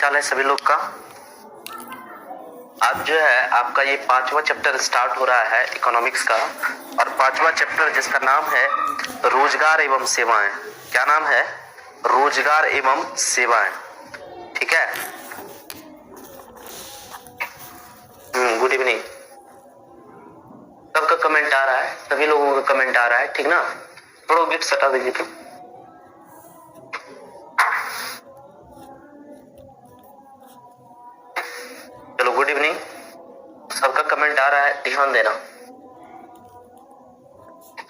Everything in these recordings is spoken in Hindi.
चाल है सभी लोग का। आज जो है आपका ये 5वां चैप्टर स्टार्ट हो रहा है इकोनॉमिक्स का, और 5वां चैप्टर जिसका नाम है रोजगार एवं सेवाएं। क्या नाम है? रोजगार एवं सेवाएं। ठीक है। Good evening. सबका कमेंट आ रहा है, सभी लोगों का कमेंट आ रहा है, ठीक ना? थोड़ा गिफ्ट हटा दीजिए तो। चलो गुड इवनिंग। सबका कमेंट आ रहा है, ध्यान देना।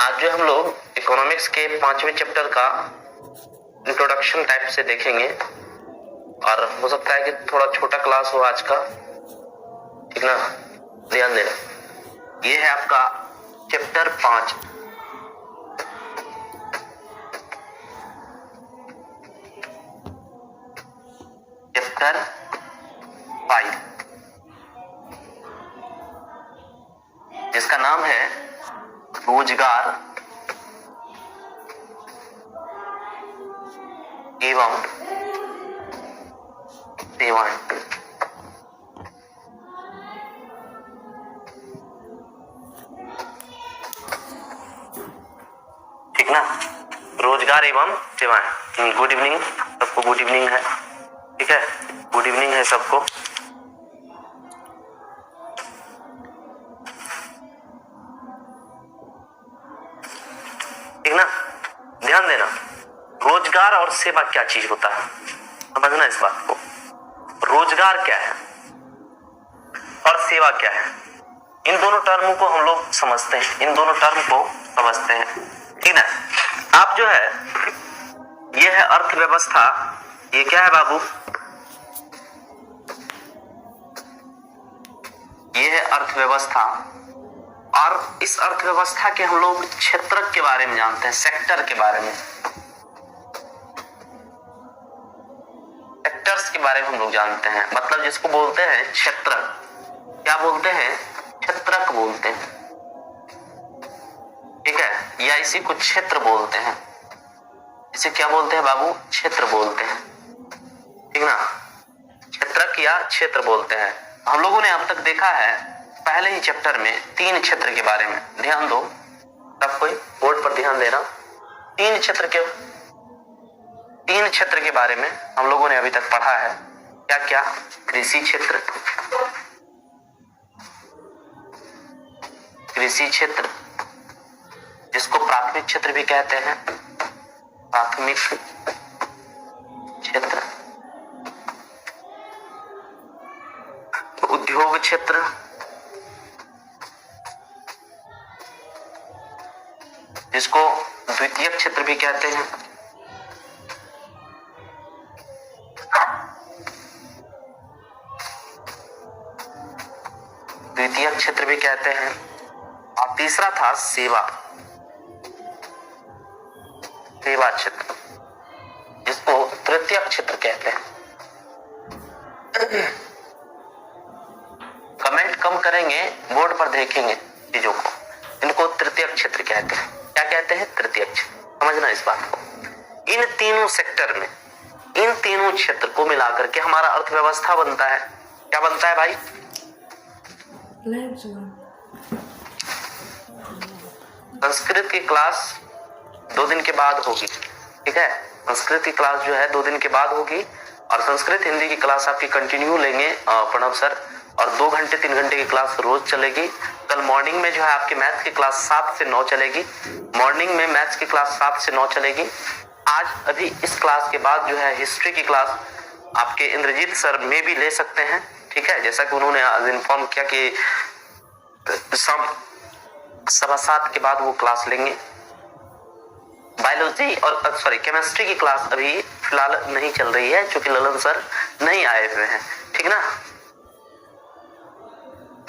आज जो हम लोग इकोनॉमिक्स के 5वें चैप्टर का इंट्रोडक्शन टाइप से देखेंगे, और हो सकता है कि थोड़ा छोटा क्लास हो आज का, ठीक ना? ध्यान देना। ये है आपका चैप्टर 5। चैप्टर 5 जिसका नाम है रोजगार एवं सेवाएं। ठीक ना? रोजगार एवं सेवाएं। गुड इवनिंग सबको, गुड इवनिंग है, ठीक है? गुड इवनिंग है सबको। ठीक ना? ध्यान देना। रोजगार और सेवा क्या चीज होता है, समझना इस बात को। रोजगार क्या है और सेवा क्या है, इन दोनों टर्म को हम लोग समझते हैं, इन दोनों टर्म को समझते हैं, ठीक ना? आप जो है ये है अर्थव्यवस्था। ये क्या है बाबू? ये है अर्थव्यवस्था, और इस अर्थव्यवस्था के हम लोग क्षेत्र के बारे में जानते हैं, सेक्टर के बारे में, सेक्टर्स के बारे में हम लोग जानते हैं। मतलब जिसको बोलते हैं क्षेत्र। क्या बोलते हैं? क्षेत्रक बोलते हैं, ठीक है? या इसी को क्षेत्र बोलते हैं। इसे क्या बोलते हैं बाबू? क्षेत्र बोलते हैं, ठीक ना? क्षेत्रक या क्षेत्र बोलते हैं। हम लोगों ने अब तक देखा है पहले ही चैप्टर में 3 क्षेत्र के बारे में। ध्यान दो सब कोई, बोर्ड पर ध्यान देना। 3 क्षेत्र के बारे में हम लोगों ने अभी तक पढ़ा है। क्या क्या? कृषि क्षेत्र, कृषि क्षेत्र जिसको प्राथमिक क्षेत्र भी कहते हैं, प्राथमिक क्षेत्र। उद्योग क्षेत्र, जिसको द्वितीयक क्षेत्र भी कहते हैं। द्वितीयक क्षेत्र भी कहते हैं। और तीसरा था सेवा, सेवा क्षेत्र, जिसको तृतीयक क्षेत्र कहते हैं। कमेंट कम करेंगे, बोर्ड पर देखेंगे चीजों को। इनको तृतीयक क्षेत्र कहते हैं। क्या कहते हैं? तृतीयक क्षेत्र। समझना इस बात को। इन तीनों सेक्टर में, इन तीनों क्षेत्र को मिलाकर के हमारा अर्थव्यवस्था बनता है। क्या बनता है भाई? संस्कृत की क्लास 2 दिन के बाद होगी, ठीक है? संस्कृत की क्लास जो है 2 दिन के बाद होगी, और संस्कृत हिंदी की क्लास आपकी कंटिन्यू लेंगे प्रणव सर, और 2 घंटे 3 घंटे की क्लास रोज चलेगी। कल मॉर्निंग में जो है आपकी मैथ्स की क्लास 7 से 9 चलेगी। मॉर्निंग में मैथ्स की क्लास 7 से 9 चलेगी। आज अभी इस क्लास के बाद जो है हिस्ट्री की क्लास आपके इंद्रजीत सर में भी ले सकते हैं, ठीक है? जैसा कि उन्होंने आज इन्फॉर्म किया कि शाम 7:15 के बाद वो क्लास लेंगे। बायोलॉजी और केमिस्ट्री की क्लास अभी फिलहाल नहीं चल रही है, क्योंकि ललन सर नहीं आए हुए हैं, ठीक ना?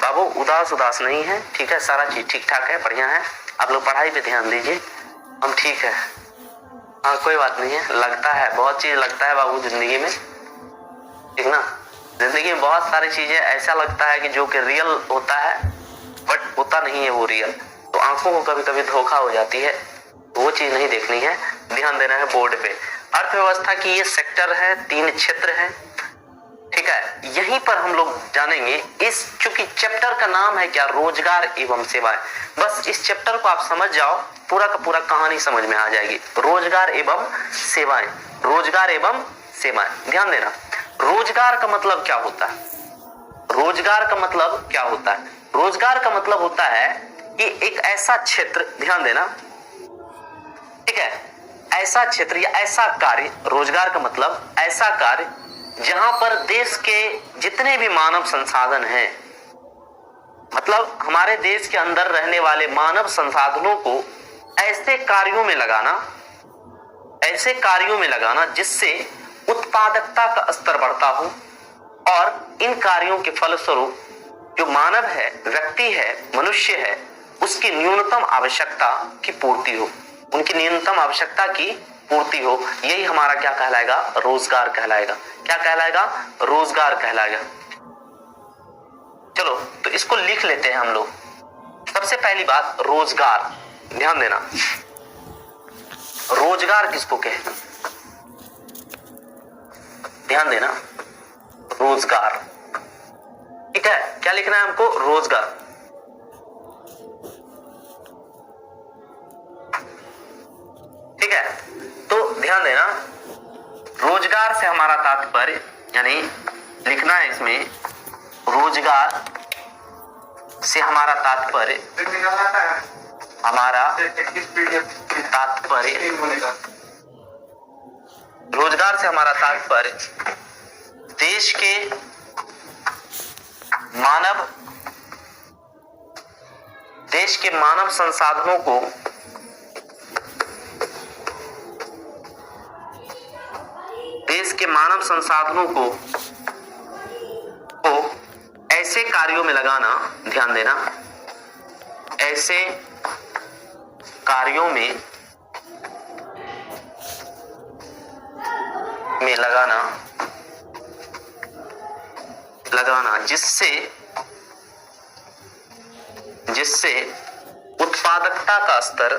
बाबू उदास नहीं है, ठीक है? सारा चीज ठीक ठाक है, बढ़िया है। आप लोग पढ़ाई पे ध्यान दीजिए, हम ठीक है। हाँ कोई बात नहीं है, लगता है बहुत चीज लगता है बाबू जिंदगी में, ठीक ना? जिंदगी में बहुत सारी चीजें ऐसा लगता है कि जो कि रियल होता है, बट होता नहीं है वो रियल। तो आंखों को कभी कभी धोखा हो जाती है, वो चीज नहीं देखनी है, ध्यान देना है बोर्ड पे। अर्थव्यवस्था की ये सेक्टर है, 3 क्षेत्र है, यहीं पर हम लोग जानेंगे इस, चूंकि चैप्टर का नाम है क्या, रोजगार एवं सेवाएं। बस इस चैप्टर को आप समझ जाओ, पूरा का पूरा कहानी समझ में आ जाएगी। रोजगार एवं सेवाएं, रोजगार एवं सेवाएं। ध्यान देना, रोजगार का मतलब क्या होता है? रोजगार का मतलब क्या होता है? रोजगार का मतलब होता है कि एक ऐसा क्षेत्र, ध्यान देना, ठीक है, ऐसा क्षेत्र या ऐसा कार्य, रोजगार का मतलब ऐसा कार्य जहां पर देश के जितने भी मानव संसाधन हैं, मतलब हमारे देश के अंदर रहने वाले मानव संसाधनों को ऐसे कार्यों में लगाना, ऐसे कार्यों में लगाना जिससे उत्पादकता का स्तर बढ़ता हो और इन कार्यों के फलस्वरूप जो मानव है, व्यक्ति है, मनुष्य है, उसकी न्यूनतम आवश्यकता की पूर्ति हो, उनकी न्यूनतम आवश्यकता की पूर्ति हो। यही हमारा क्या कहलाएगा? रोजगार कहलाएगा। क्या कहलाएगा? रोजगार कहलाएगा। चलो तो इसको लिख लेते हैं हम लोग। सबसे पहली बात, रोजगार। ध्यान देना, रोजगार किसको कहते हैं? ध्यान देना, रोजगार, ठीक है। क्या लिखना है हमको? रोजगार। ठीक है, तो ध्यान देना, रोजगार से हमारा तात्पर्य, यानी लिखना है इसमें, रोजगार से हमारा तात्पर्य, हमारा तात्पर्य, रोजगार से हमारा तात्पर्य देश के मानव संसाधनों को ऐसे कार्यों में लगाना, ध्यान देना, ऐसे कार्यों में लगाना जिससे उत्पादकता का स्तर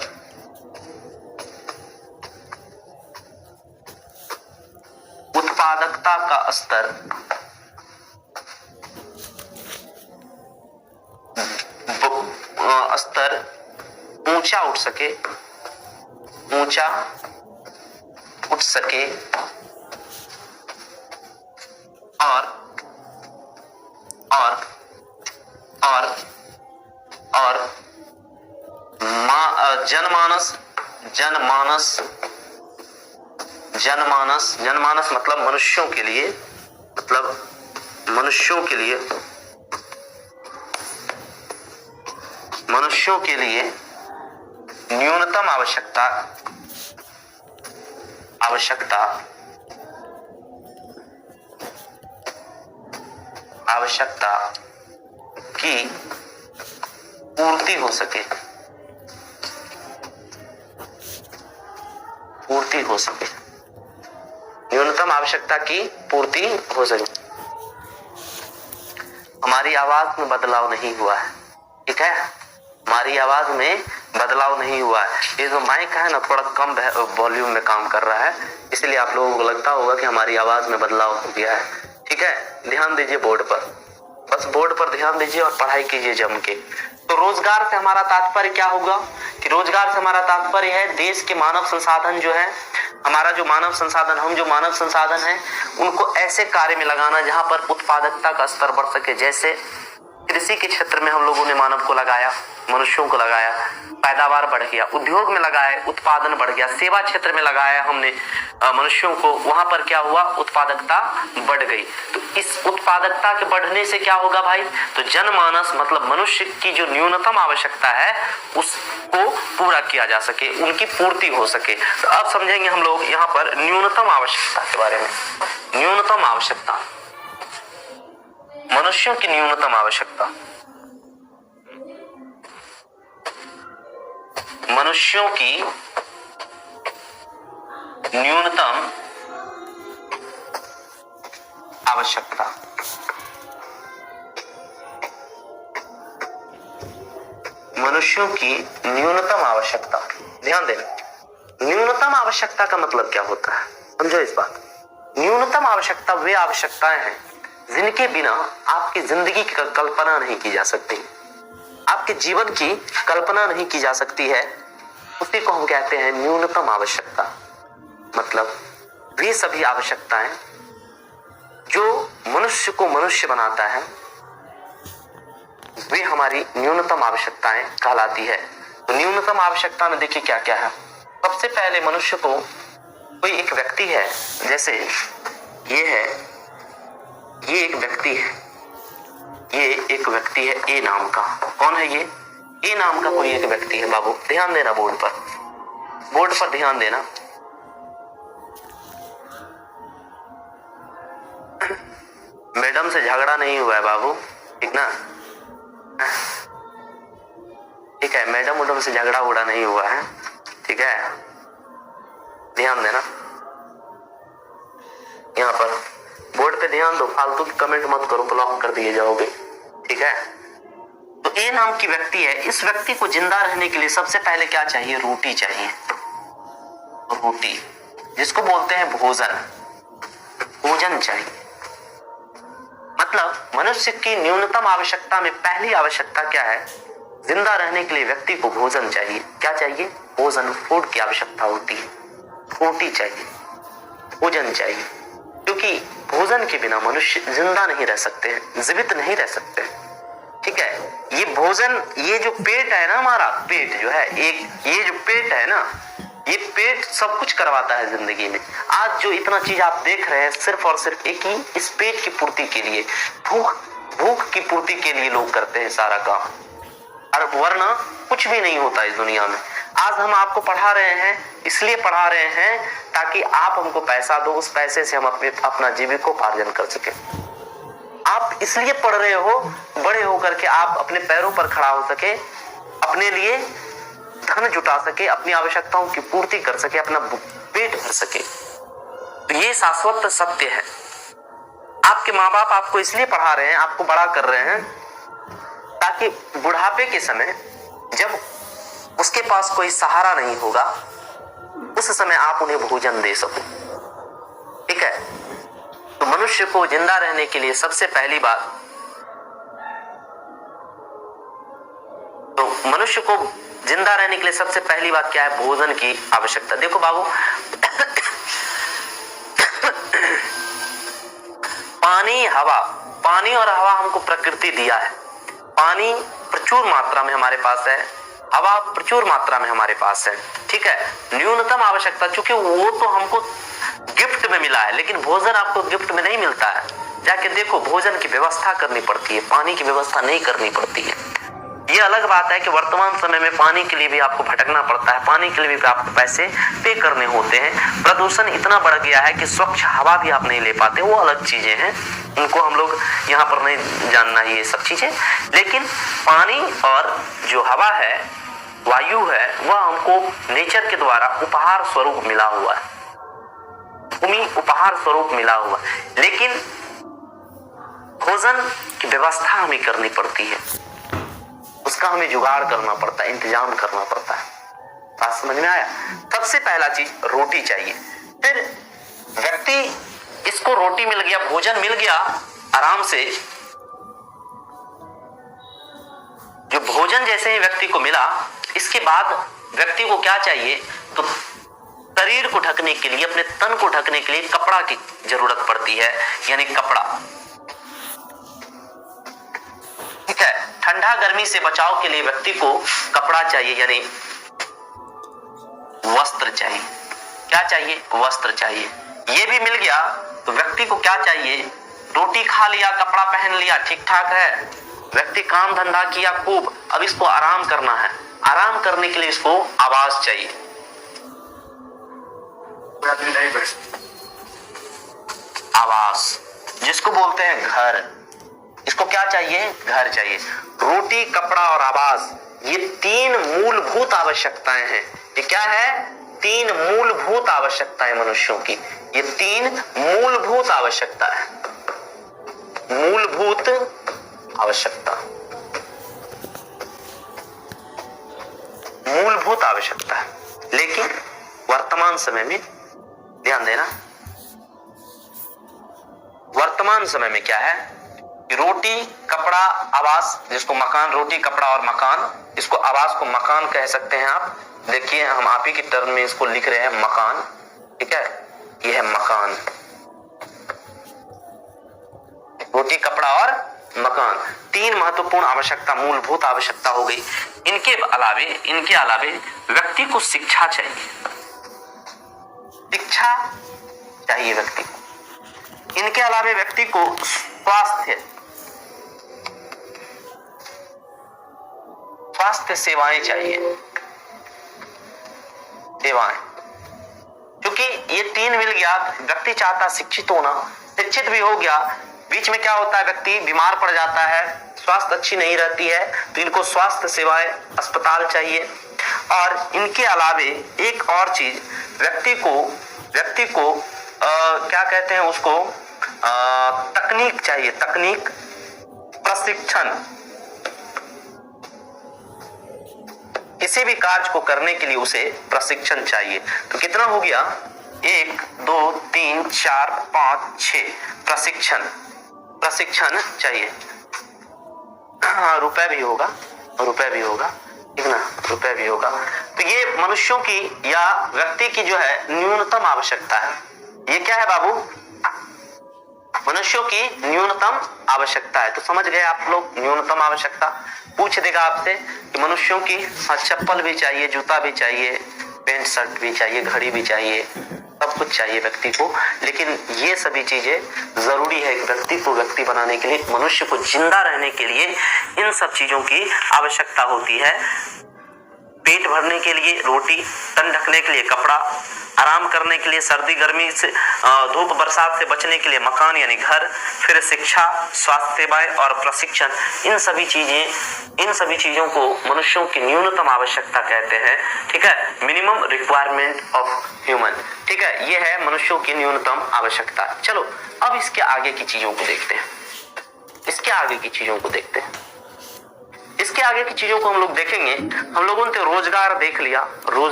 ऊंचा उठ सके और जनमानस मतलब मनुष्यों के लिए न्यूनतम आवश्यकता की पूर्ति हो सके, न्यूनतम आवश्यकता की पूर्ति हो सके। हमारी आवाज में बदलाव नहीं हुआ है, ठीक है, हमारी आवाज में बदलाव नहीं हुआ है। ये जो माइक है ना, थोड़ा कम वॉल्यूम में काम कर रहा है, इसलिए आप लोगों को लगता होगा कि हमारी आवाज में बदलाव हो गया है, ठीक है। ध्यान दीजिए बोर्ड पर, बस बोर्ड पर ध्यान दीजिए और पढ़ाई कीजिए जम के। तो रोजगार से हमारा तात्पर्य क्या होगा कि रोजगार से हमारा तात्पर्य है देश के मानव संसाधन जो है, हमारा जो मानव संसाधन, हम जो मानव संसाधन है उनको ऐसे कार्य में लगाना जहां पर उत्पादकता का स्तर बढ़ सके। जैसे कृषि के क्षेत्र में हम लोगों ने मानव को लगाया, मनुष्यों को लगाया, पैदावार बढ़ गया, उद्योग में लगाया, उत्पादन बढ़ गया, सेवा क्षेत्र में लगाया हमने मनुष्यों को, वहां पर क्या हुआ? उत्पादकता बढ़ गई। तो इस उत्पादकता के बढ़ने से क्या होगा भाई? तो जनमानस मतलब मनुष्य की जो न्यूनतम आवश्यकता है उसको पूरा किया जा सके, उनकी पूर्ति हो सके। तो अब समझेंगे हम लोग यहाँ पर न्यूनतम आवश्यकता के बारे में। न्यूनतम आवश्यकता, मनुष्यों की न्यूनतम आवश्यकता, मनुष्यों की न्यूनतम आवश्यकता, मनुष्यों की न्यूनतम आवश्यकता। ध्यान देना, न्यूनतम आवश्यकता का मतलब क्या होता है, समझो इस बात। न्यूनतम आवश्यकता वे आवश्यकताएं हैं जिनके बिना आपकी जिंदगी की कल्पना नहीं की जा सकती, आपके जीवन की कल्पना नहीं की जा सकती है, उसी को हम कहते हैं न्यूनतम आवश्यकता। मतलब वे सभी आवश्यकताएं जो मनुष्य को मनुष्य बनाता है, वे हमारी न्यूनतम आवश्यकताएं कहलाती है। तो न्यूनतम आवश्यकता में देखिए क्या क्या है। सबसे पहले मनुष्य को कोई एक व्यक्ति है, जैसे ये है, ये एक व्यक्ति है, ये एक व्यक्ति है ए नाम का। कौन है ये? ए नाम का कोई एक व्यक्ति है। बाबू ध्यान देना, बोर्ड पर ध्यान देना। मैडम से झगड़ा नहीं हुआ है बाबू, ठीक ना? ठीक है, मैडम से झगड़ा उड़ा नहीं हुआ है, ठीक है, ध्यान देना। यहाँ पर बोर्ड पे ध्यान दो, फालतू की कमेंट मत करो, ब्लॉक कर दिए जाओगे, ठीक है। तो ए नाम की व्यक्ति है, इस व्यक्ति को जिंदा रहने के लिए सबसे पहले क्या चाहिए? रोटी चाहिए। रोटी, जिसको बोलते हैं भोजन, भोजन चाहिए। मतलब मनुष्य की न्यूनतम आवश्यकता में पहली आवश्यकता क्या है? जिंदा रहने के लिए व्यक्ति को भोजन चाहिए। क्या चाहिए? भोजन, फूड की आवश्यकता होती है। रोटी चाहिए, भोजन चाहिए, क्योंकि भोजन के बिना मनुष्य जिंदा नहीं रह सकते, जीवित नहीं रह सकते, ठीक है। ये भोजन, ये जो पेट है ना, हमारा पेट जो है, एक ये जो पेट है ना, ये पेट सब कुछ करवाता है जिंदगी में। आज जो इतना चीज आप देख रहे हैं, सिर्फ और सिर्फ एक ही इस पेट की पूर्ति के लिए, भूख की पूर्ति के लिए लोग करते हैं सारा काम, और वरना कुछ भी नहीं होता इस दुनिया में। आज हम आपको पढ़ा रहे हैं, इसलिए पढ़ा रहे हैं ताकि आप हमको पैसा दो, उस पैसे से हम अपना जीविकोपार्जन कर सके। आप इसलिए पढ़ रहे हो, बड़े होकर के आप अपने पैरों पर खड़ा हो सके, अपने लिए धन जुटा सके, अपनी आवश्यकताओं की पूर्ति कर सके, अपना पेट भर सके। तो ये शाश्वत सत्य है। आपके माँ बाप आपको इसलिए पढ़ा रहे हैं, आपको बड़ा कर रहे हैं, ताकि बुढ़ापे के समय जब उसके पास कोई सहारा नहीं होगा, उस समय आप उन्हें भोजन दे सको, ठीक है। तो मनुष्य को जिंदा रहने के लिए सबसे पहली बात, तो मनुष्य को जिंदा रहने के लिए सबसे पहली बात क्या है? भोजन की आवश्यकता। देखो बाबू, पानी और हवा हमको प्रकृति दिया है। पानी प्रचुर मात्रा में हमारे पास है, हवा प्रचुर मात्रा में हमारे पास है, ठीक है। न्यूनतम आवश्यकता, चूंकि वो तो हमको गिफ्ट में मिला है, लेकिन भोजन आपको गिफ्ट में नहीं मिलता है। जाके देखो, भोजन की व्यवस्था करनी पड़ती है, पानी की व्यवस्था नहीं करनी पड़ती है। ये अलग बात है कि वर्तमान समय में पानी के लिए भी आपको भटकना पड़ता है, पानी के लिए भी आपको पैसे पे करने होते हैं। प्रदूषण इतना बढ़ गया है कि स्वच्छ हवा भी आप नहीं ले पाते, वो अलग चीजें हैं, उनको हम लोग यहाँ पर नहीं जानना है ये सब चीजें। लेकिन पानी और जो हवा है, वायु है, वह हमको नेचर के द्वारा उपहार स्वरूप मिला हुआ है, भूमि उपहार स्वरूप मिला हुआ। लेकिन भोजन की व्यवस्था हमें करनी पड़ती है, उसका हमें जुगाड़ करना पड़ता है, इंतजाम करना पड़ता है। बात समझ में आया? सबसे पहला चीज रोटी चाहिए। फिर व्यक्ति, इसको रोटी मिल गया, भोजन मिल गया आराम से, जो भोजन जैसे ही व्यक्ति को मिला, इसके बाद व्यक्ति को क्या चाहिए? तो शरीर को ढकने के लिए, अपने तन को ढकने के लिए कपड़ा की जरूरत पड़ती है, यानी कपड़ा, ठीक है। ठंडा गर्मी से बचाव के लिए व्यक्ति को कपड़ा चाहिए, यानी वस्त्र चाहिए। क्या चाहिए? वस्त्र चाहिए। ये भी मिल गया तो व्यक्ति को क्या चाहिए? रोटी खा लिया, कपड़ा पहन लिया, ठीक ठाक है, व्यक्ति काम धंधा किया खूब, अब इसको आराम करना है। आराम करने के लिए इसको आवास चाहिए, आवास, जिसको बोलते हैं घर। इसको क्या चाहिए? घर चाहिए। रोटी, कपड़ा और आवास, ये तीन मूलभूत आवश्यकताएं हैं। ये क्या है? तीन मूलभूत आवश्यकताएं मनुष्यों की। ये तीन मूलभूत आवश्यकता है, मूलभूत आवश्यकता, मूलभूत आवश्यकता है। लेकिन वर्तमान समय में ध्यान देना, वर्तमान समय में क्या है कि रोटी, कपड़ा, आवास, जिसको मकान, रोटी, कपड़ा और मकान, इसको आवास को मकान कह सकते हैं आप। देखिए हम आप ही की टर्म में इसको लिख रहे हैं मकान, ठीक है, ये है मकान, रोटी, कपड़ा और मकान। तीन महत्वपूर्ण आवश्यकता, मूलभूत आवश्यकता हो गई। इनके अलावे व्यक्ति को शिक्षा चाहिए, शिक्षा चाहिए व्यक्ति को। इनके अलावे व्यक्ति को स्वास्थ्य सेवाएं चाहिए, सेवाएं, क्योंकि ये तीन मिल गया। व्यक्ति चाहता शिक्षित होना, शिक्षित भी हो गया, बीच में क्या होता है, व्यक्ति बीमार पड़ जाता है, स्वास्थ्य अच्छी नहीं रहती है, तो इनको स्वास्थ्य सेवाएं, अस्पताल चाहिए। और इनके अलावे एक और चीज, व्यक्ति को क्या कहते हैं उसको, तकनीक चाहिए, तकनीक, प्रशिक्षण। किसी भी कार्य को करने के लिए उसे प्रशिक्षण चाहिए। तो कितना हो गया, 1 2 3 4 5 6 प्रशिक्षण चाहिए। हाँ, रुपए भी होगा, ठीक ना, रुपए भी होगा। तो ये मनुष्यों की या व्यक्ति की जो है न्यूनतम आवश्यकता है। ये क्या है बाबू, मनुष्यों की न्यूनतम आवश्यकता है। तो समझ गए आप लोग, न्यूनतम आवश्यकता। पूछ देगा आपसे कि मनुष्यों की चप्पल भी चाहिए, जूता भी चाहिए, पैंट शर्ट भी चाहिए, घड़ी भी चाहिए, सब कुछ चाहिए व्यक्ति को। लेकिन ये सभी चीजें जरूरी है व्यक्ति को व्यक्ति बनाने के लिए, मनुष्य को जिंदा रहने के लिए इन सब चीजों की आवश्यकता होती है। पेट भरने के लिए रोटी, तन ढकने के लिए कपड़ा, आराम करने के लिए सर्दी गर्मी से, धूप बरसात से बचने के लिए मकान यानी घर, फिर शिक्षा, स्वास्थ्य सेवाएं और प्रशिक्षण। इन सभी चीजों को मनुष्यों की न्यूनतम आवश्यकता कहते हैं, ठीक है, मिनिमम रिक्वायरमेंट ऑफ ह्यूमन, ठीक है, ये है मनुष्यों की न्यूनतम आवश्यकता। चलो अब इसके आगे की चीजों को देखते हैं, इसके आगे की चीजों को हम लोग देखेंगे। हम लोगों ने रोजगार देख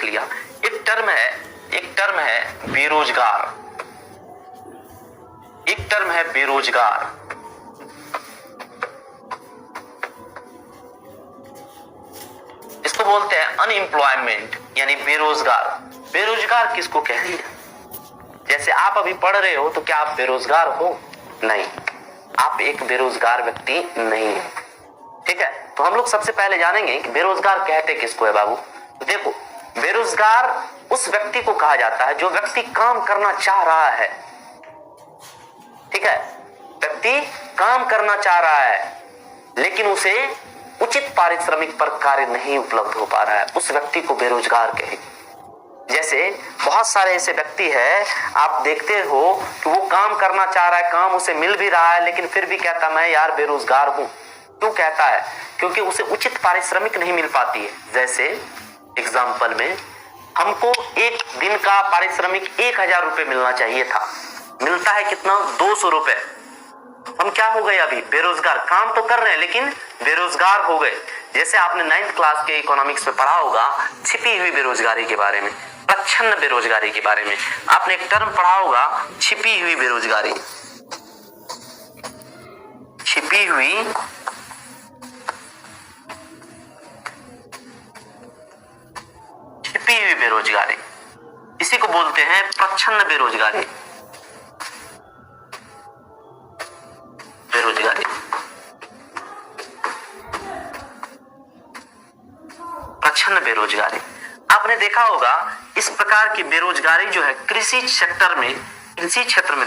लिया, एक टर्म है बेरोजगार, इसको बोलते हैं अनएम्प्लॉयमेंट यानी बेरोजगार किसको कहेंगे? जैसे आप अभी पढ़ रहे हो तो क्या आप बेरोजगार हो? नहीं, आप एक बेरोजगार व्यक्ति नहीं है, ठीक है। तो हम लोग सबसे पहले जानेंगे कि बेरोजगार कहते किसको है बाबू। तो देखो, बेरोजगार उस व्यक्ति को कहा जाता है जो व्यक्ति काम करना चाह रहा है, ठीक है, व्यक्ति काम करना चाह रहा है लेकिन उसे उचित पारिश्रमिक पर कार्य नहीं उपलब्ध हो पा रहा है, उस व्यक्ति को बेरोजगार कहेंगे। जैसे बहुत सारे ऐसे व्यक्ति है, आप देखते हो कि वो काम करना चाह रहा है, काम उसे मिल भी रहा है, लेकिन फिर भी कहता मैं यार बेरोजगार हूं। क्यों कहता है? क्योंकि उसे उचित पारिश्रमिक नहीं मिल पाती है। जैसे एग्जाम्पल में हमको एक दिन का पारिश्रमिक 1000 रुपए मिलना चाहिए था, मिलता है कितना? 200 रुपए। हम क्या हो गए? अभी बेरोजगार, काम तो कर रहे हैं लेकिन बेरोजगार हो गए। जैसे आपने 9th क्लास के इकोनॉमिक्स में पढ़ा होगा छिपी हुई बेरोजगारी के बारे में, प्रच्छन्न बेरोजगारी के बारे में आपने एक टर्म पढ़ा होगा, छिपी हुई बेरोजगारी। छिपी हुई बेरोजगारी, इसी को बोलते हैं प्रच्छन्न बेरोजगारी। प्रच्छन्न बेरोजगारी आपने देखा होगा। इस प्रकार की बेरोजगारी जो है कृषि क्षेत्र में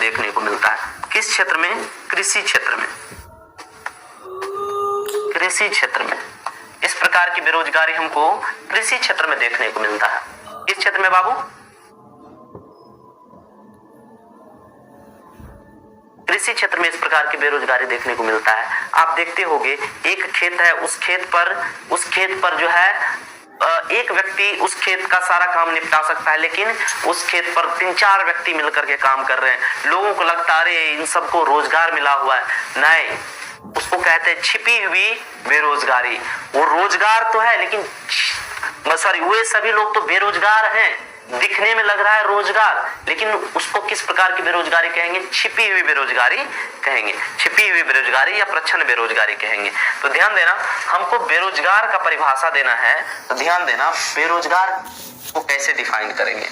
देखने को मिलता है। किस क्षेत्र में? कृषि क्षेत्र में इस प्रकार की बेरोजगारी हमको कृषि क्षेत्र में देखने को मिलता है। किस क्षेत्र में बाबू? कृषि क्षेत्र में इस प्रकार की बेरोजगारी देखने को मिलता है। आप देखते होंगे एक खेत है, उस खेत पर जो है एक व्यक्ति उस खेत का सारा काम निपटा सकता है, लेकिन उस खेत पर 3-4 व्यक्ति मिलकर के काम कर रहे हैं। लोगों को लगता है अरे इन सबको रोजगार मिला हुआ है, नहीं, उसको कहते हैं छिपी हुई बेरोजगारी। वो रोजगार तो है लेकिन वे सभी लोग तो बेरोजगार हैं दिखने में लग रहा है रोजगार, लेकिन उसको किस प्रकार की बेरोजगारी कहेंगे? छिपी हुई बेरोजगारी कहेंगे, छिपी हुई बेरोजगारी या प्रच्छन्न बेरोजगारी कहेंगे। तो ध्यान देना, हमको बेरोजगार का परिभाषा देना है, तो ध्यान देना बेरोजगार को कैसे डिफाइन करेंगे।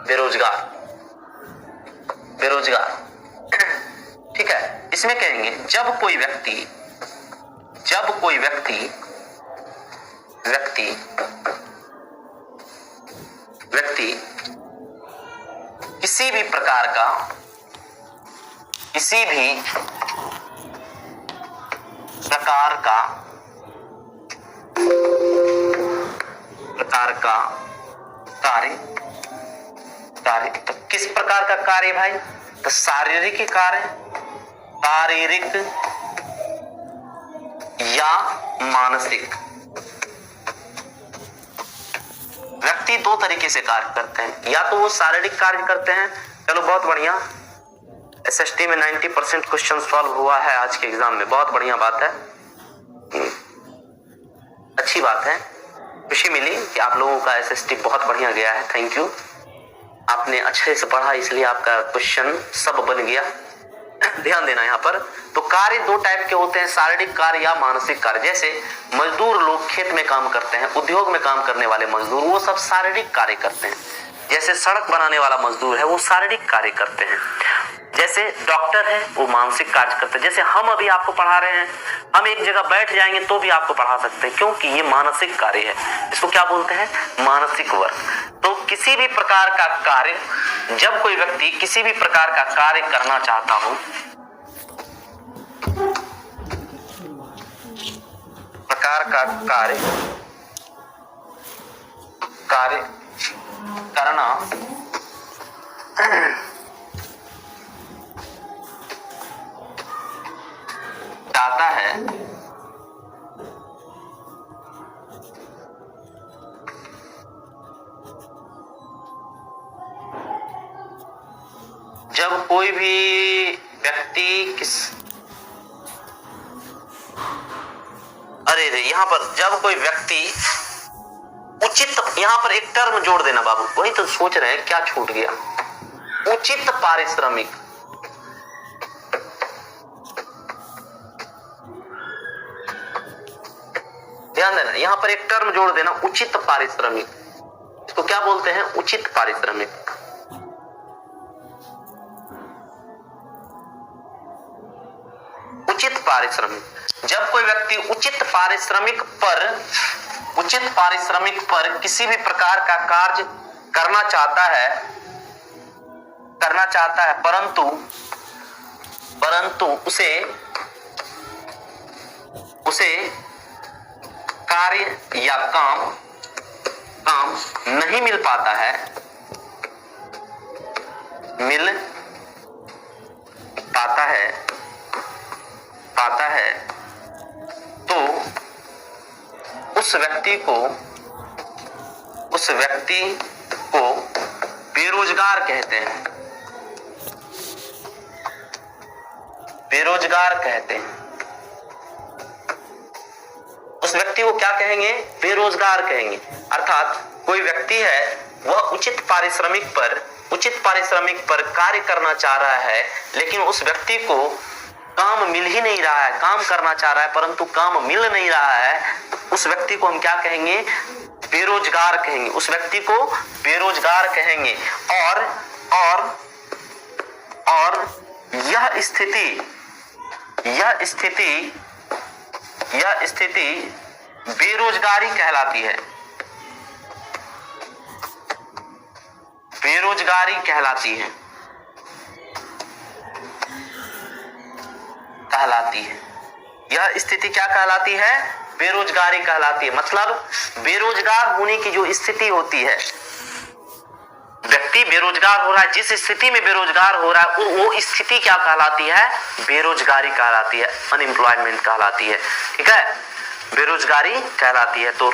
बेरोजगार, बेरोजगार ठीक है, इसमें कहेंगे जब कोई व्यक्ति किसी भी प्रकार का कार्य, तो किस प्रकार का कार्य भाई? तो शारीरिक कार्य, शारीरिक या मानसिक। व्यक्ति दो तरीके से कार्य करते हैं, या तो वो शारीरिक कार्य करते हैं, चलो बहुत बढ़िया, एसएसटी में 90% क्वेश्चन सॉल्व हुआ है आज के एग्जाम में, बहुत बढ़िया बात है, अच्छी बात है, खुशी मिली कि आप लोगों का एसएसटी बहुत बढ़िया गया है, थैंक यू, आपने अच्छे से पढ़ा इसलिए आपका क्वेश्चन सब बन गया। ध्यान देना यहाँ पर, तो कार्य दो टाइप के होते हैं, शारीरिक कार्य या मानसिक कार्य। जैसे मजदूर लोग खेत में काम करते हैं, उद्योग में काम करने वाले मजदूर, वो सब शारीरिक कार्य करते हैं। जैसे सड़क बनाने वाला मजदूर है, वो शारीरिक कार्य करते हैं। जैसे डॉक्टर है, वो मानसिक कार्य करते हैं। जैसे हम अभी आपको पढ़ा रहे हैं, हम एक जगह बैठ जाएंगे तो भी आपको पढ़ा सकते हैं, क्योंकि ये मानसिक कार्य है। इसको क्या बोलते हैं? मानसिक वर्क। तो किसी भी प्रकार का कार्य, जब कोई व्यक्ति किसी भी प्रकार का कार्य करना चाहता हो, प्रकार का कार्य करना चाहता है, जब कोई भी व्यक्ति यहाँ पर जब कोई व्यक्ति उचित, यहाँ पर एक टर्म जोड़ देना बाबू, वही तो सोच रहे हैं क्या छूट गया, उचित पारिश्रमिक। ध्यान देना, यहाँ पर एक टर्म जोड़ देना, उचित पारिश्रमिक। इसको क्या बोलते हैं? उचित पारिश्रमिक। उचित पारिश्रमिक, जब कोई व्यक्ति उचित पारिश्रमिक पर किसी भी प्रकार का कार्य करना चाहता है, परंतु उसे कार्य या काम नहीं मिल पाता है, तो उस व्यक्ति को बेरोजगार कहते हैं। उस व्यक्ति को क्या कहेंगे? बेरोजगार कहेंगे। अर्थात कोई व्यक्ति है, वह उचित पारिश्रमिक पर कार्य करना चाह रहा है, लेकिन उस व्यक्ति को काम मिल ही नहीं रहा है, काम करना चाह रहा है परंतु काम मिल नहीं रहा है, उस व्यक्ति को हम क्या कहेंगे? बेरोजगार कहेंगे। उस व्यक्ति को बेरोजगार कहेंगे। और यह स्थिति बेरोजगारी कहलाती है। यह स्थिति क्या कहलाती है? बेरोजगारी कहलाती है। मतलब बेरोजगार होने की जो स्थिति होती है, व्यक्ति बेरोजगार हो रहा है, जिस स्थिति में बेरोजगार हो रहा है वो स्थिति क्या कहलाती है? बेरोजगारी कहलाती है, अनएम्प्लॉयमेंट कहलाती है। ठीक है, बेरोजगारी कहलाती है। तो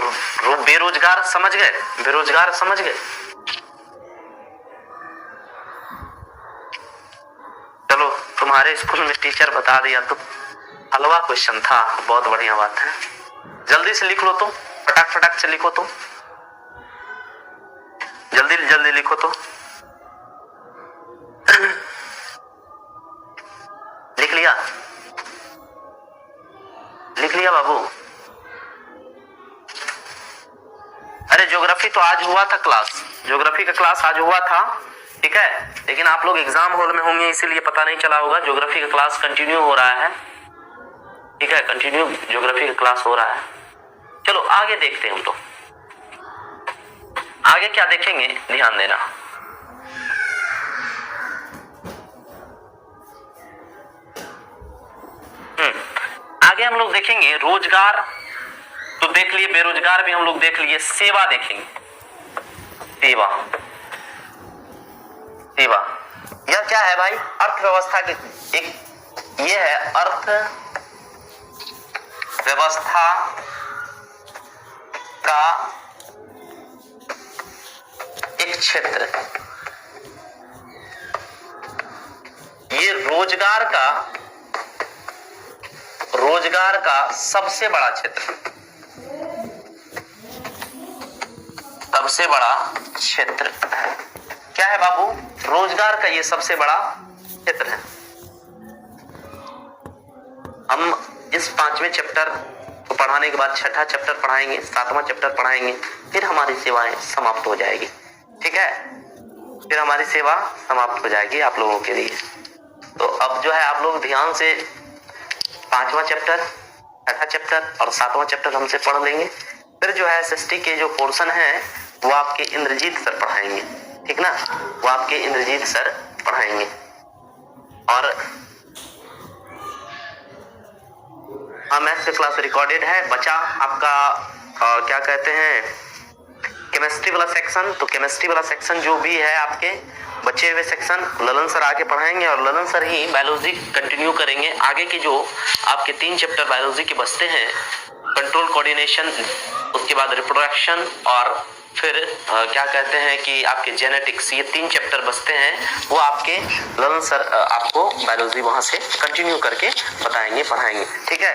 बेरोजगार समझ गए? चलो, तुम्हारे स्कूल में टीचर बता दिया तो हलवा क्वेश्चन था, बहुत बढ़िया बात है। जल्दी से लिख लो, तुम फटाक से लिखो तुम। जल्दी जल्दी लिखो तो। लिख लिया? लिख लिया बाबू? अरे ज्योग्राफी तो आज हुआ था क्लास, ज्योग्राफी का क्लास आज हुआ था, ठीक है, लेकिन आप लोग एग्जाम हॉल में होंगे इसीलिए पता नहीं चला होगा। ज्योग्राफी का क्लास कंटिन्यू हो रहा है, ठीक है, कंटिन्यू ज्योग्राफी का क्लास हो रहा है। चलो आगे देखते हैं हम तो, आगे क्या देखेंगे ध्यान देना। आगे हम लोग देखेंगे रोजगार तो देख लिए, बेरोजगार भी हम लोग देख लिए, सेवा देखेंगे। सेवा, सेवा यह क्या है भाई? अर्थव्यवस्था की एक, ये है अर्थव्यवस्था का एक क्षेत्र। ये रोजगार का सबसे बड़ा क्षेत्र, सबसे बड़ा क्षेत्र है। क्या है बाबू? रोजगार का ये सबसे बड़ा क्षेत्र है। हम इस 5वें चैप्टर को पढ़ाने के बाद 6ठा चैप्टर पढ़ाएंगे, 7वां चैप्टर पढ़ाएंगे, फिर हमारी सेवाएं समाप्त हो जाएगी, ठीक है, फिर हमारी सेवा समाप्त हो जाएगी आप लोगों के लिए। तो अब जो है आप लोग ध्यान से 5वां चैप्टर, 6ठा चैप्टर और 7वां चैप्टर हमसे पढ़ लेंगे। फिर जो है एसएसटी के जो पोर्शन है वो आपके इंद्रजीत सर पढ़ाएंगे, ठीक ना, वो आपके इंद्रजीत सर पढ़ाएंगे। और हाँ, मैथ्स की क्लास रिकॉर्डेड है। बचा आपका क्या कहते हैं, केमिस्ट्री वाला सेक्शन। तो केमिस्ट्री वाला सेक्शन जो भी है आपके बचे हुए सेक्शन ललन सर आके पढ़ाएंगे और ललन सर ही बायोलॉजी कंटिन्यू करेंगे। आगे के जो आपके 3 चैप्टर बायोलॉजी के बचते हैं, कंट्रोल कोऑर्डिनेशन, उसके बाद रिप्रोडक्शन और फिर क्या कहते हैं कि आपके जेनेटिक्स, ये 3 चैप्टर बचते हैं, वो आपके ललन सर आपको बायोलॉजी वहां से कंटिन्यू करके बताएंगे, पढ़ाएंगे, ठीक है।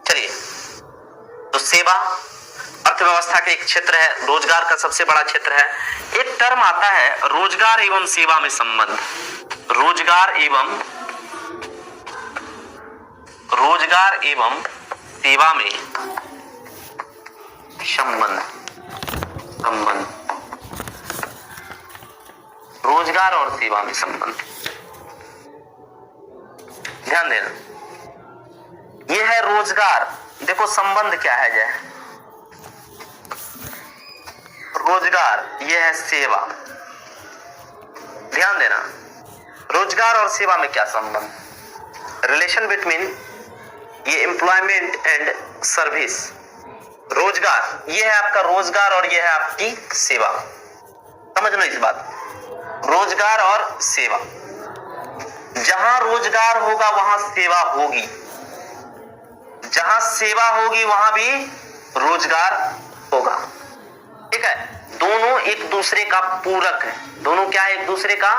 चलिए, तो सेवा अर्थव्यवस्था का एक क्षेत्र है, रोजगार का सबसे बड़ा क्षेत्र है। एक टर्म आता है रोजगार एवं सेवा में संबंध, रोजगार एवं सेवा में संबंध, रोजगार और सेवा में संबंध, ध्यान देना। यह है रोजगार, देखो संबंध क्या है जय, रोजगार, यह है सेवा, ध्यान देना। रोजगार और सेवा में क्या संबंध, रिलेशन बिटवीन ये एम्प्लॉयमेंट एंड सर्विस। रोजगार, ये है आपका रोजगार और ये है आपकी सेवा, समझ लो इस बात, रोजगार और सेवा। जहां रोजगार होगा वहां सेवा होगी, जहां सेवा होगी वहां भी रोजगार होगा, ठीक है। दोनों एक दूसरे का पूरक है, दोनों क्या है, एक दूसरे का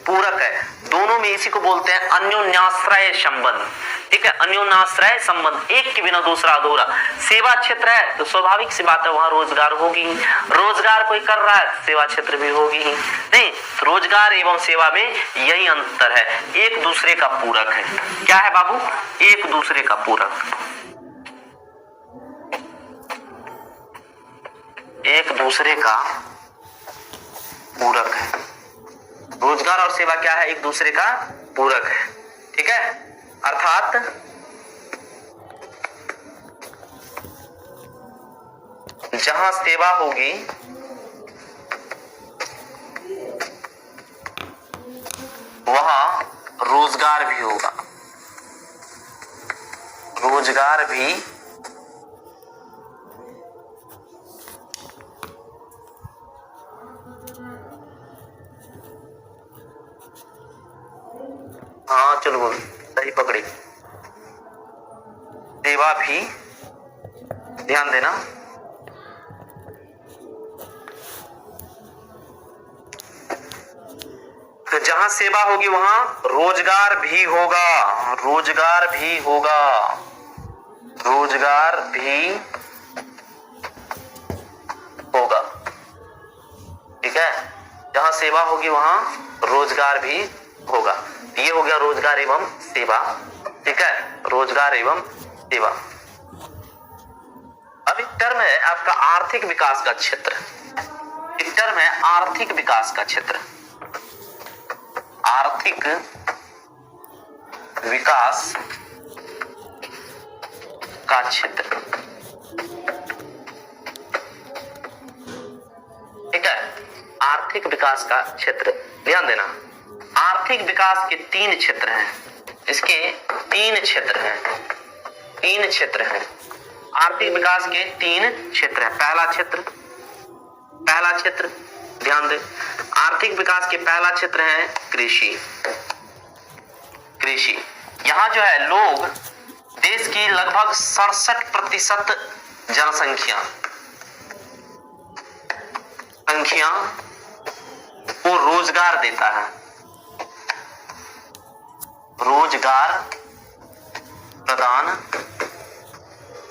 पूरक है, दोनों में इसी को बोलते हैं अन्योन्याश्रय संबंध, ठीक है, अन्योन्याश्रय संबंध, एक के बिना दूसरा अधूरा। सेवा क्षेत्र है तो स्वाभाविक सी बात है वहां रोजगार होगी, रोजगार कोई कर रहा है सेवा क्षेत्र भी होगी ही नहीं। रोजगार एवं सेवा में यही अंतर है, एक दूसरे का पूरक है। क्या है बाबू? एक दूसरे का पूरक, एक दूसरे का पूरक है। रोजगार और सेवा क्या है? एक दूसरे का पूरक है, ठीक है। अर्थात जहां सेवा होगी वहां रोजगार भी होगा, रोजगार भी हाँ, चलो बोल, सही पकड़ी, सेवा भी, ध्यान देना। तो जहां सेवा होगी वहां रोजगार भी होगा, रोजगार भी होगा, रोजगार भी होगा, ठीक है, जहां सेवा होगी वहां रोजगार भी होगा। ये हो गया रोजगार एवं सेवा, ठीक है, रोजगार एवं सेवा। अब एक टर्म है आपका आर्थिक विकास का क्षेत्र, एक टर्म है आर्थिक विकास का क्षेत्र, आर्थिक विकास का क्षेत्र, ठीक है, आर्थिक विकास का क्षेत्र। ध्यान देना, आर्थिक विकास के 3 क्षेत्र हैं, इसके 3 क्षेत्र हैं, 3 क्षेत्र हैं, आर्थिक विकास के 3 क्षेत्र हैं। पहला क्षेत्र ध्यान दे, आर्थिक विकास के पहला क्षेत्र है कृषि। कृषि, यहां जो है लोग, देश की लगभग 67% जनसंख्या को रोजगार देता है, रोजगार प्रदान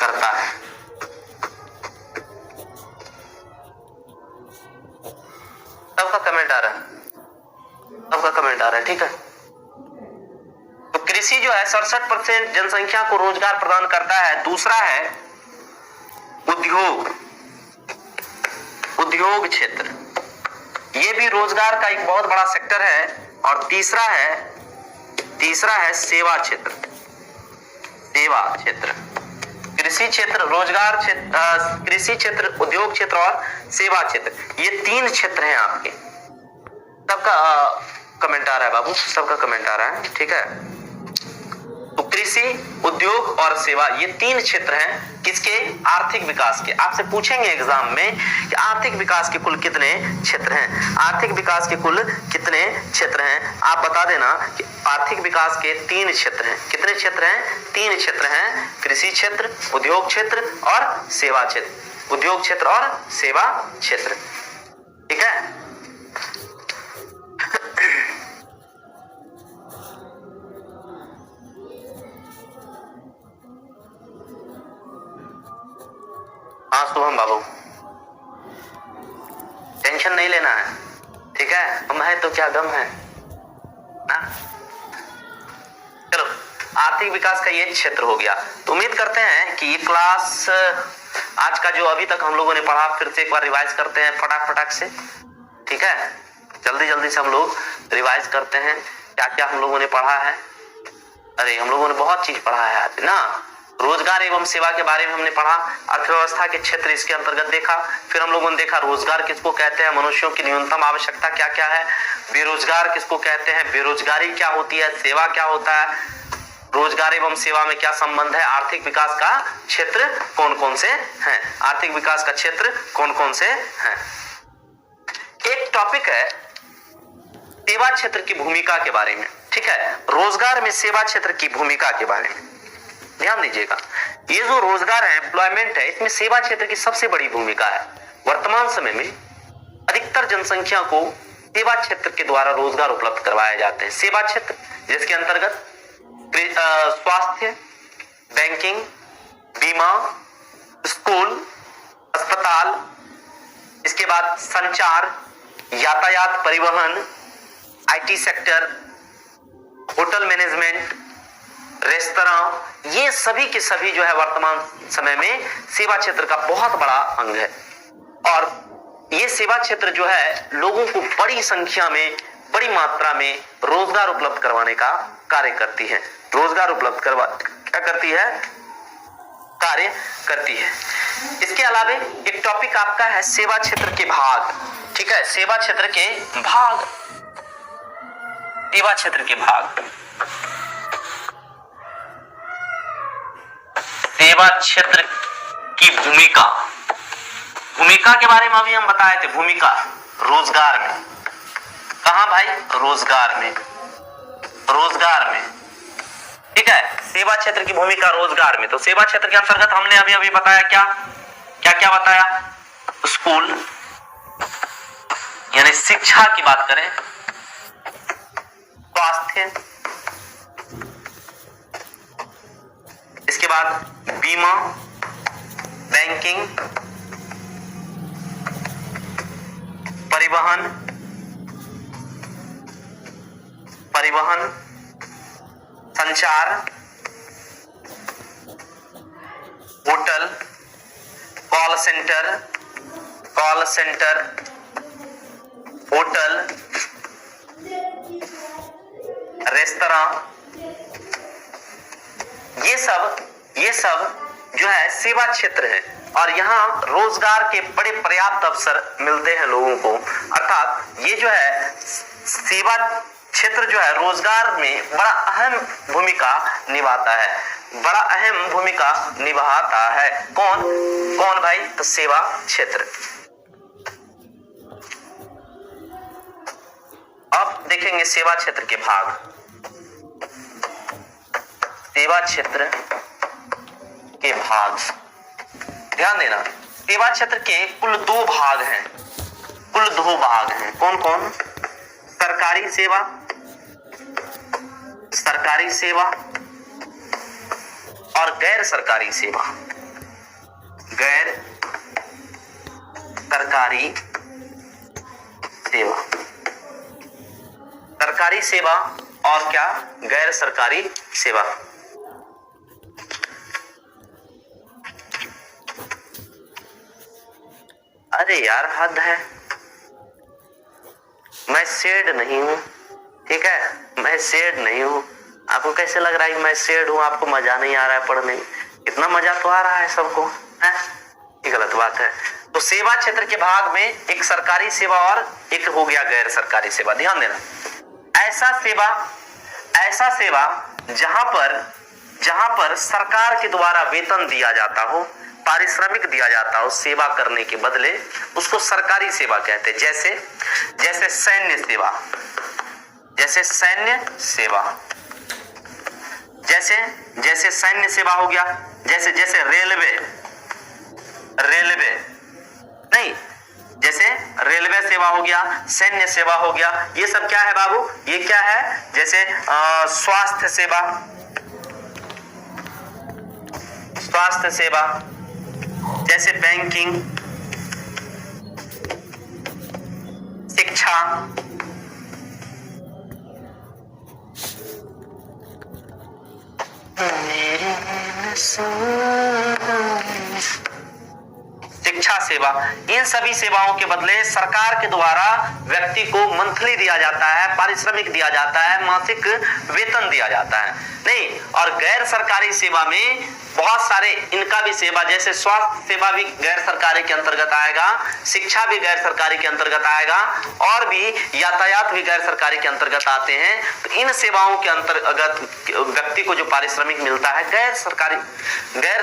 करता है। सबका कमेंट आ रहा है, सबका कमेंट आ रहा है, ठीक है। तो कृषि जो है 67% जनसंख्या को रोजगार प्रदान करता है। दूसरा है उद्योग क्षेत्र, ये भी रोजगार का एक बहुत बड़ा सेक्टर है। और तीसरा है सेवा क्षेत्र, कृषि क्षेत्र, रोजगार क्षेत्र, कृषि क्षेत्र, उद्योग क्षेत्र और सेवा क्षेत्र, ये 3 क्षेत्र हैं आपके। सबका कमेंट आ रहा है बाबू, सबका कमेंट आ रहा है, ठीक है। तो कृषि, उद्योग और सेवा, ये 3 क्षेत्र हैं किसके? आर्थिक विकास के। आपसे पूछेंगे एग्जाम में कि आर्थिक विकास के कुल कितने क्षेत्र हैं, आर्थिक विकास के कुल कितने क्षेत्र हैं। आप बता देना कि आर्थिक विकास के 3 क्षेत्र हैं। कितने क्षेत्र हैं? 3 क्षेत्र हैं, कृषि क्षेत्र, उद्योग क्षेत्र और सेवा क्षेत्र, उद्योग क्षेत्र और सेवा क्षेत्र, ठीक है। हाँ शुभम बाबू, टेंशन नहीं लेना है, ठीक है, हम है तो क्या गम है ना। चलो, आर्थिक विकास का ये क्षेत्र हो गया। तो उम्मीद करते हैं कि ये क्लास आज का जो अभी तक हम लोगों ने पढ़ा फिर से एक बार रिवाइज करते हैं फटाक से, ठीक है। जल्दी से हम लोग रिवाइज करते हैं क्या क्या हम लोगों ने पढ़ा है। अरे हम लोगों ने बहुत चीज पढ़ा है आज ना। रोजगार एवं सेवा के बारे में हमने पढ़ा, अर्थव्यवस्था के क्षेत्र इसके अंतर्गत देखा, फिर हम लोगों ने देखा रोजगार किसको कहते हैं, मनुष्यों की न्यूनतम आवश्यकता क्या क्या है, बेरोजगार किसको कहते हैं, बेरोजगारी क्या होती है, सेवा क्या होता है, रोजगार एवं सेवा में क्या संबंध है, आर्थिक विकास का क्षेत्र कौन कौन से हैं, आर्थिक विकास का क्षेत्र कौन कौन से हैं। एक टॉपिक है सेवा क्षेत्र की भूमिका के बारे में, ठीक है, रोजगार में सेवा क्षेत्र की भूमिका के बारे में ध्यान दीजिएगा। ये जो रोजगार है, एम्प्लॉयमेंट है, इसमें सेवा क्षेत्र की सबसे बड़ी भूमिका है। वर्तमान समय में अधिकतर जनसंख्या को सेवा क्षेत्र के द्वारा रोजगार उपलब्ध करवाए जाते हैं। सेवा क्षेत्र जिसके अंतर्गत स्वास्थ्य, बैंकिंग, बीमा, स्कूल, अस्पताल, इसके बाद संचार, यातायात, परिवहन, IT sector, hotel management, restaurant, ये सभी के सभी जो है वर्तमान समय में सेवा क्षेत्र का बहुत बड़ा अंग है। और ये सेवा क्षेत्र जो है लोगों को बड़ी संख्या में, बड़ी मात्रा में रोजगार उपलब्ध करवाने का कार्य करती है, रोजगार उपलब्ध करवा क्या करती है, कार्य करती है। इसके अलावा एक टॉपिक आपका है सेवा क्षेत्र के भाग, ठीक है, सेवा क्षेत्र के भाग, सेवा क्षेत्र के भाग, सेवा क्षेत्र की भूमिका, भूमिका के बारे में अभी हम बताए थे। भूमिका रोजगार में, कहां भाई? रोजगार में, रोजगार में, ठीक है, सेवा क्षेत्र की भूमिका रोजगार में। तो सेवा क्षेत्र के अंतर्गत हमने अभी बताया क्या क्या क्या बताया, स्कूल यानी शिक्षा की बात करें, स्वास्थ्य, इसके बाद बीमा, बैंकिंग, परिवहन, परिवहन, संचार, hotel, call centre, call centre, hotel, restaurant, ये सब जो है सेवा क्षेत्र है और यहाँ रोजगार के बड़े पर्याप्त अवसर मिलते हैं लोगों को। अर्थात ये जो है सेवा क्षेत्र जो है रोजगार में बड़ा अहम भूमिका निभाता है, बड़ा अहम भूमिका निभाता है। कौन कौन भाई? तो सेवा क्षेत्र। अब देखेंगे सेवा क्षेत्र के भाग। सेवा क्षेत्र के भाग, ध्यान देना, सेवा क्षेत्र के कुल 2 भाग हैं, कुल 2 भाग हैं। कौन कौन? सरकारी सेवा, सरकारी सेवा और गैर सरकारी सेवा, गैर सरकारी सेवा, सरकारी सेवा और क्या? गैर सरकारी सेवा। अरे यार हद है, मैं सेड नहीं हूं, ठीक है, मैं सेड नहीं हूं। आपको कैसे लग रहा है कि मैं सेड हूं? आपको मजा नहीं आ रहा है पढ़ने? इतना मजा तो आ रहा है सबको, है? ये गलत बात है। तो सेवा क्षेत्र के भाग में एक सरकारी सेवा और एक हो गया गैर सरकारी सेवा। ध्यान देना, ऐसा सेवा जहां पर सरकार के द्वारा वेतन दिया जाता हो, पारिश्रमिक दिया जाता हो सेवा करने के बदले, उसको सरकारी सेवा कहते हैं। जैसे सैन्य सेवा, जैसे सैन्य सेवा, जैसे सैन्य सेवा हो गया, जैसे रेलवे सेवा हो गया, सैन्य सेवा हो गया। ये सब क्या है बाबू? ये क्या है? जैसे स्वास्थ्य सेवा, स्वास्थ्य सेवा, जैसे बैंकिंग, शिक्षा, शिक्षा सेवा। इन सभी सेवाओं के बदले सरकार के द्वारा व्यक्ति को मंथली दिया जाता है, पारिश्रमिक दिया जाता है, मासिक वेतन दिया जाता है। नहीं, और गैर सरकारी सेवा में बहुत सारे इनका भी सेवा, जैसे स्वास्थ्य सेवा भी गैर सरकारी के अंतर्गत आएगा, शिक्षा भी गैर सरकारी के अंतर्गत आएगा और भी यातायात भी गैर सरकारी के अंतर्गत आते हैं। तो इन सेवाओं के अंतर्गत व्यक्ति को जो पारिश्रमिक मिलता है गैर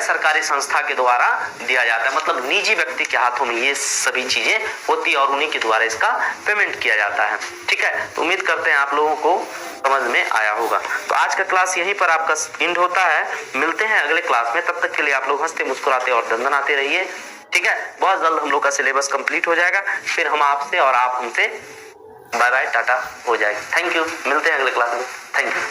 सरकारी संस्था के द्वारा दिया जाता है। मतलब निजी व्यक्ति के हाथों में ये सभी चीजें होती है और उन्हीं के द्वारा इसका पेमेंट किया जाता है। ठीक है, तो उम्मीद करते हैं आप लोगों को समझ में आया होगा। तो आज का क्लास यहीं पर आपका एंड होता है। मिलते हैं अगले क्लास में, तब तक के लिए आप लोग हंसते मुस्कुराते और दंदनाते रहिए। ठीक है, बहुत जल्द हम लोग का सिलेबस कंप्लीट हो जाएगा, फिर हम आपसे और आप हमसे बाय बाय टाटा हो जाएगा। थैंक यू, मिलते हैं अगले क्लास में। Thank you.